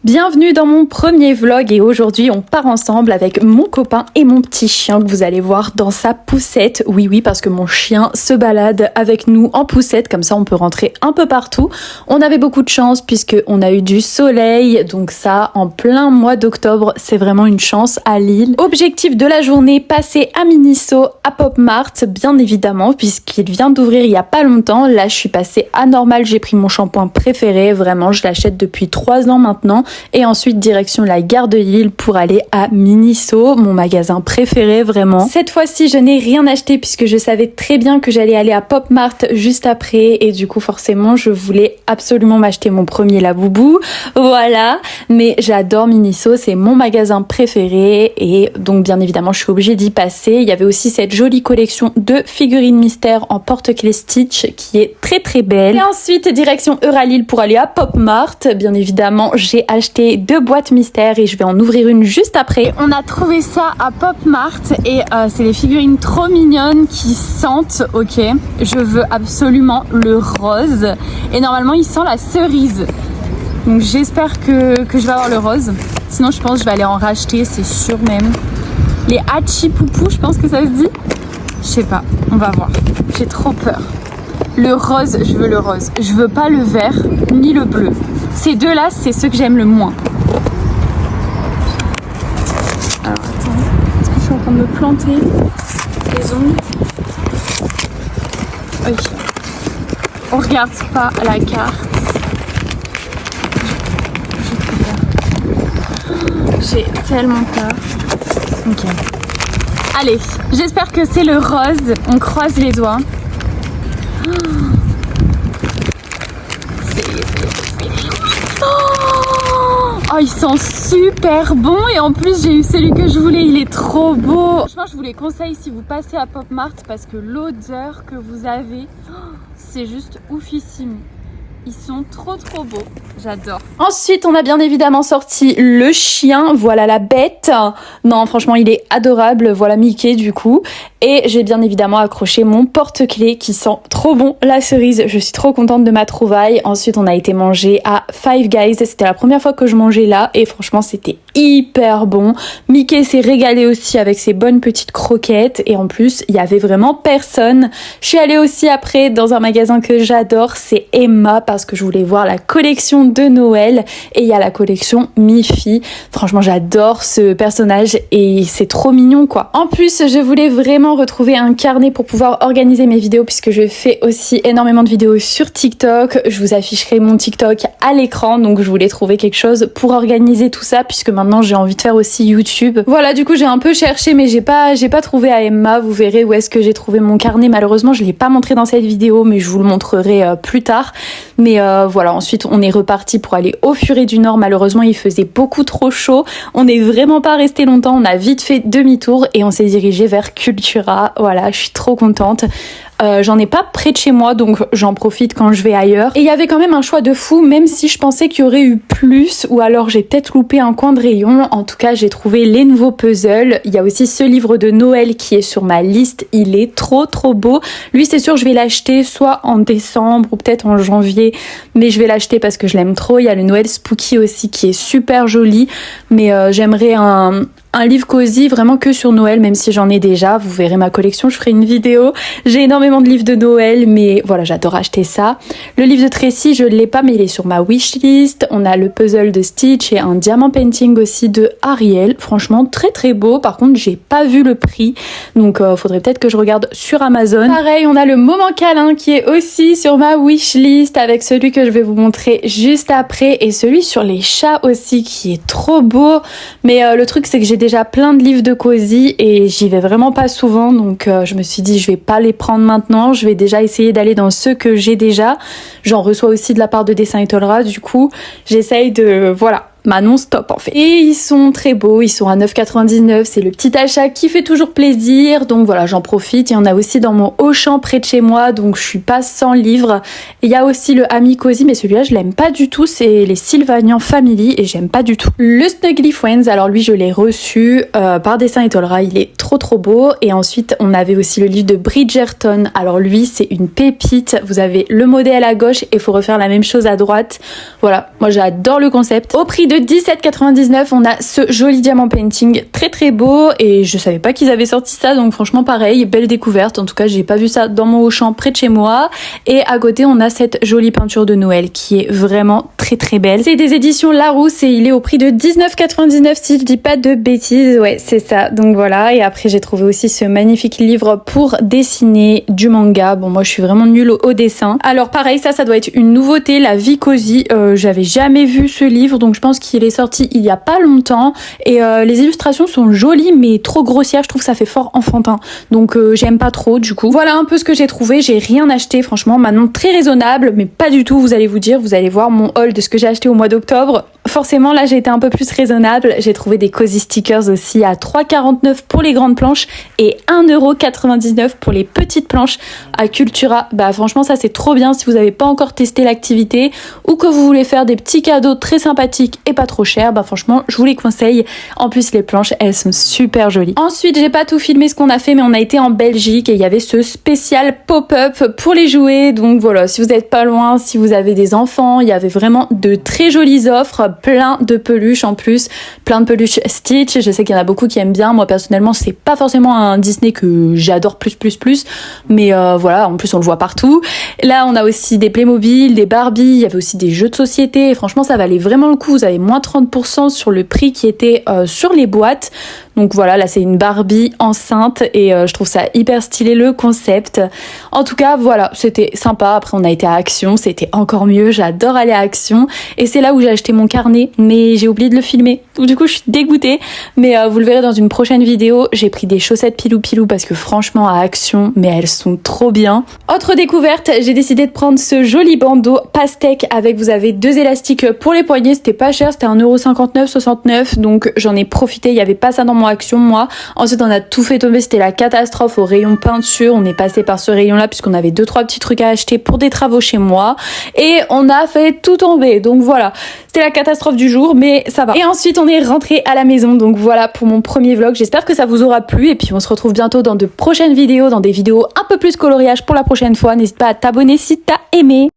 Bienvenue dans mon premier vlog et aujourd'hui on part ensemble avec mon copain et mon petit chien que vous allez voir dans sa poussette. Oui, parce que mon chien se balade avec nous en poussette, comme ça on peut rentrer un peu partout. On avait beaucoup de chance puisque on a eu du soleil, donc ça en plein mois d'octobre, c'est vraiment une chance à Lille. Objectif de la journée, passer à Miniso, à Pop Mart, bien évidemment, puisqu'il vient d'ouvrir il y a pas longtemps. Là je suis passée à Normal, j'ai pris mon shampoing préféré, vraiment je l'achète depuis 3 ans maintenant. Et ensuite direction la gare de Lille pour aller à Miniso, mon magasin préféré vraiment. Cette fois-ci je n'ai rien acheté puisque je savais très bien que j'allais aller à Pop Mart juste après et du coup forcément je voulais absolument m'acheter mon premier Labubu, voilà. Mais j'adore Miniso, c'est mon magasin préféré et donc bien évidemment je suis obligée d'y passer. Il y avait aussi cette jolie collection de figurines mystères en porte-clés Stitch qui est très belle. Et ensuite direction Euralille pour aller à Pop Mart. Bien évidemment j'ai acheté 2 boîtes mystères et je vais en ouvrir une juste après. On a trouvé ça à Pop Mart et c'est des figurines trop mignonnes qui sentent, ok, je veux absolument le rose et normalement il sent la cerise. Donc j'espère que je vais avoir le rose. Sinon je pense que je vais aller en racheter, c'est sûr même. Les Hachi Poupou, je pense que ça se dit. Je sais pas, on va voir. J'ai trop peur. Le rose, je veux le rose. Je veux pas le vert ni le bleu. Ces deux-là, c'est ceux que j'aime le moins. Alors attends, est-ce que je suis en train de me planter les ongles? Ok. On regarde pas la carte. J'ai tellement peur. Ok. Allez, j'espère que c'est le rose. On croise les doigts. Oh, il sent super bon et en plus j'ai eu celui que je voulais, il est trop beau. Franchement, je vous les conseille si vous passez à Pop Mart parce que l'odeur que vous avez, c'est juste oufissime. Ils sont trop beaux, j'adore. Ensuite, on a bien évidemment sorti le chien, voilà la bête. Non, franchement, il est adorable, voilà Mickey du coup. Et j'ai bien évidemment accroché mon porte-clés qui sent trop bon la cerise. Je suis trop contente de ma trouvaille. Ensuite, on a été manger à Five Guys. C'était la première fois que je mangeais là et franchement, c'était hyper bon. Mickey s'est régalé aussi avec ses bonnes petites croquettes et en plus, il y avait vraiment personne. Je suis allée aussi après dans un magasin que j'adore, c'est Emma parce que je voulais voir la collection de Noël et il y a la collection Miffy. Franchement, j'adore ce personnage et c'est trop mignon quoi. En plus, je voulais vraiment retrouver un carnet pour pouvoir organiser mes vidéos puisque je fais aussi énormément de vidéos sur TikTok. Je vous afficherai mon TikTok à l'écran, donc je voulais trouver quelque chose pour organiser tout ça puisque maintenant j'ai envie de faire aussi YouTube. Voilà, du coup j'ai un peu cherché mais j'ai pas trouvé à Emma. Vous verrez où est-ce que j'ai trouvé mon carnet. Malheureusement, je l'ai pas montré dans cette vidéo mais je vous le montrerai plus tard. Mais voilà, ensuite on est reparti pour aller au Furet du Nord. Malheureusement, il faisait beaucoup trop chaud. On n'est vraiment pas resté longtemps. On a vite fait demi-tour et on s'est dirigé vers Cultura. Voilà, je suis trop contente. J'en ai pas près de chez moi donc j'en profite quand je vais ailleurs et il y avait quand même un choix de fou même si je pensais qu'il y aurait eu plus ou alors j'ai peut-être loupé un coin de rayon. En tout cas j'ai trouvé les nouveaux puzzles. Il y a aussi ce livre de Noël qui est sur ma liste, il est trop beau. Lui c'est sûr je vais l'acheter soit en décembre ou peut-être en janvier mais je vais l'acheter parce que je l'aime trop. Il y a le Noël Spooky aussi qui est super joli mais j'aimerais un livre cosy vraiment que sur Noël même si j'en ai déjà. Vous verrez ma collection, je ferai une vidéo. J'ai énormément de livres de Noël mais voilà j'adore acheter ça. Le livre de Tracy je l'ai pas mais il est sur ma wishlist. On a le puzzle de Stitch et un diamant painting aussi de Ariel. Franchement très beau. Par contre j'ai pas vu le prix donc faudrait peut-être que je regarde sur Amazon. Pareil on a le moment câlin qui est aussi sur ma wishlist avec celui que je vais vous montrer juste après et celui sur les chats aussi qui est trop beau mais le truc c'est que j'ai déjà plein de livres de cosy et j'y vais vraiment pas souvent donc je me suis dit je vais pas les prendre maintenant, je vais déjà essayer d'aller dans ceux que j'ai déjà. J'en reçois aussi de la part de Dessin Étoilera, du coup j'essaye de voilà ma non-stop en fait. Et ils sont très beaux, ils sont à 9,99, c'est le petit achat qui fait toujours plaisir, donc voilà j'en profite. Il y en a aussi dans mon Auchan près de chez moi, donc je suis pas sans livres. Il y a aussi le Ami Cozy, mais celui-là je l'aime pas du tout, c'est les Sylvanian Family et j'aime pas du tout. Le Snuggly Friends, alors lui je l'ai reçu par Dessin Étoilera, il est trop beau. Et ensuite on avait aussi le livre de Bridgerton, alors lui c'est une pépite, vous avez le modèle à gauche et il faut refaire la même chose à droite. Voilà, moi j'adore le concept. Au prix de 17,99 on a ce joli diamant painting très très beau et je savais pas qu'ils avaient sorti ça, donc franchement pareil, belle découverte. En tout cas j'ai pas vu ça dans mon Auchan près de chez moi. Et à côté on a cette jolie peinture de Noël qui est vraiment très très belle. C'est des éditions Larousse et il est au prix de 19,99 si je dis pas de bêtises. Ouais c'est ça, donc voilà. Et après j'ai trouvé aussi ce magnifique livre pour dessiner du manga. Bon moi je suis vraiment nulle au dessin. Alors pareil ça doit être une nouveauté, La Vie Cosy. J'avais jamais vu ce livre donc je pense qu'il est sorti il y a pas longtemps et les illustrations sont jolies mais trop grossières, je trouve que ça fait fort enfantin donc j'aime pas trop du coup. Voilà un peu ce que j'ai trouvé, j'ai rien acheté franchement, maintenant très raisonnable mais pas du tout, vous allez vous dire, vous allez voir mon haul de ce que j'ai acheté au mois d'octobre. Forcément là j'ai été un peu plus raisonnable, j'ai trouvé des cozy stickers aussi à 3,49 pour les grandes planches et 1,99 pour les petites planches à Cultura. Bah franchement ça c'est trop bien si vous n'avez pas encore testé l'activité ou que vous voulez faire des petits cadeaux très sympathiques et pas trop chers, bah franchement je vous les conseille. En plus les planches elles sont super jolies. Ensuite j'ai pas tout filmé ce qu'on a fait mais on a été en Belgique et il y avait ce spécial pop-up pour les jouets, donc voilà si vous n'êtes pas loin, si vous avez des enfants, il y avait vraiment de très jolies offres, plein de peluches en plus, plein de peluches Stitch, je sais qu'il y en a beaucoup qui aiment bien, moi personnellement c'est pas forcément un Disney que j'adore plus mais voilà en plus on le voit partout. Là on a aussi des Playmobil, des Barbie, il y avait aussi des jeux de société et franchement ça valait vraiment le coup, vous avez moins 30% sur le prix qui était sur les boîtes. Donc voilà, là c'est une Barbie enceinte et je trouve ça hyper stylé le concept. En tout cas voilà, c'était sympa. Après on a été à Action, c'était encore mieux, j'adore aller à Action. Et c'est là où j'ai acheté mon carnet, mais j'ai oublié de le filmer. Donc du coup je suis dégoûtée, mais vous le verrez dans une prochaine vidéo. J'ai pris des chaussettes Pilou Pilou parce que franchement à Action, mais elles sont trop bien. Autre découverte, j'ai décidé de prendre ce joli bandeau pastèque avec, vous avez 2 élastiques pour les poignets, c'était pas cher, c'était 1,59 €, 69, donc j'en ai profité, il y avait pas ça dans mon Action moi. Ensuite on a tout fait tomber, c'était la catastrophe au rayon peinture, on est passé par ce rayon là puisqu'on avait 2-3 petits trucs à acheter pour des travaux chez moi et on a fait tout tomber, donc voilà, c'était la catastrophe du jour mais ça va. Et ensuite on est rentré à la maison, donc voilà pour mon premier vlog, j'espère que ça vous aura plu et puis on se retrouve bientôt dans de prochaines vidéos, dans des vidéos un peu plus coloriage pour la prochaine fois. N'hésite pas à t'abonner si t'as aimé.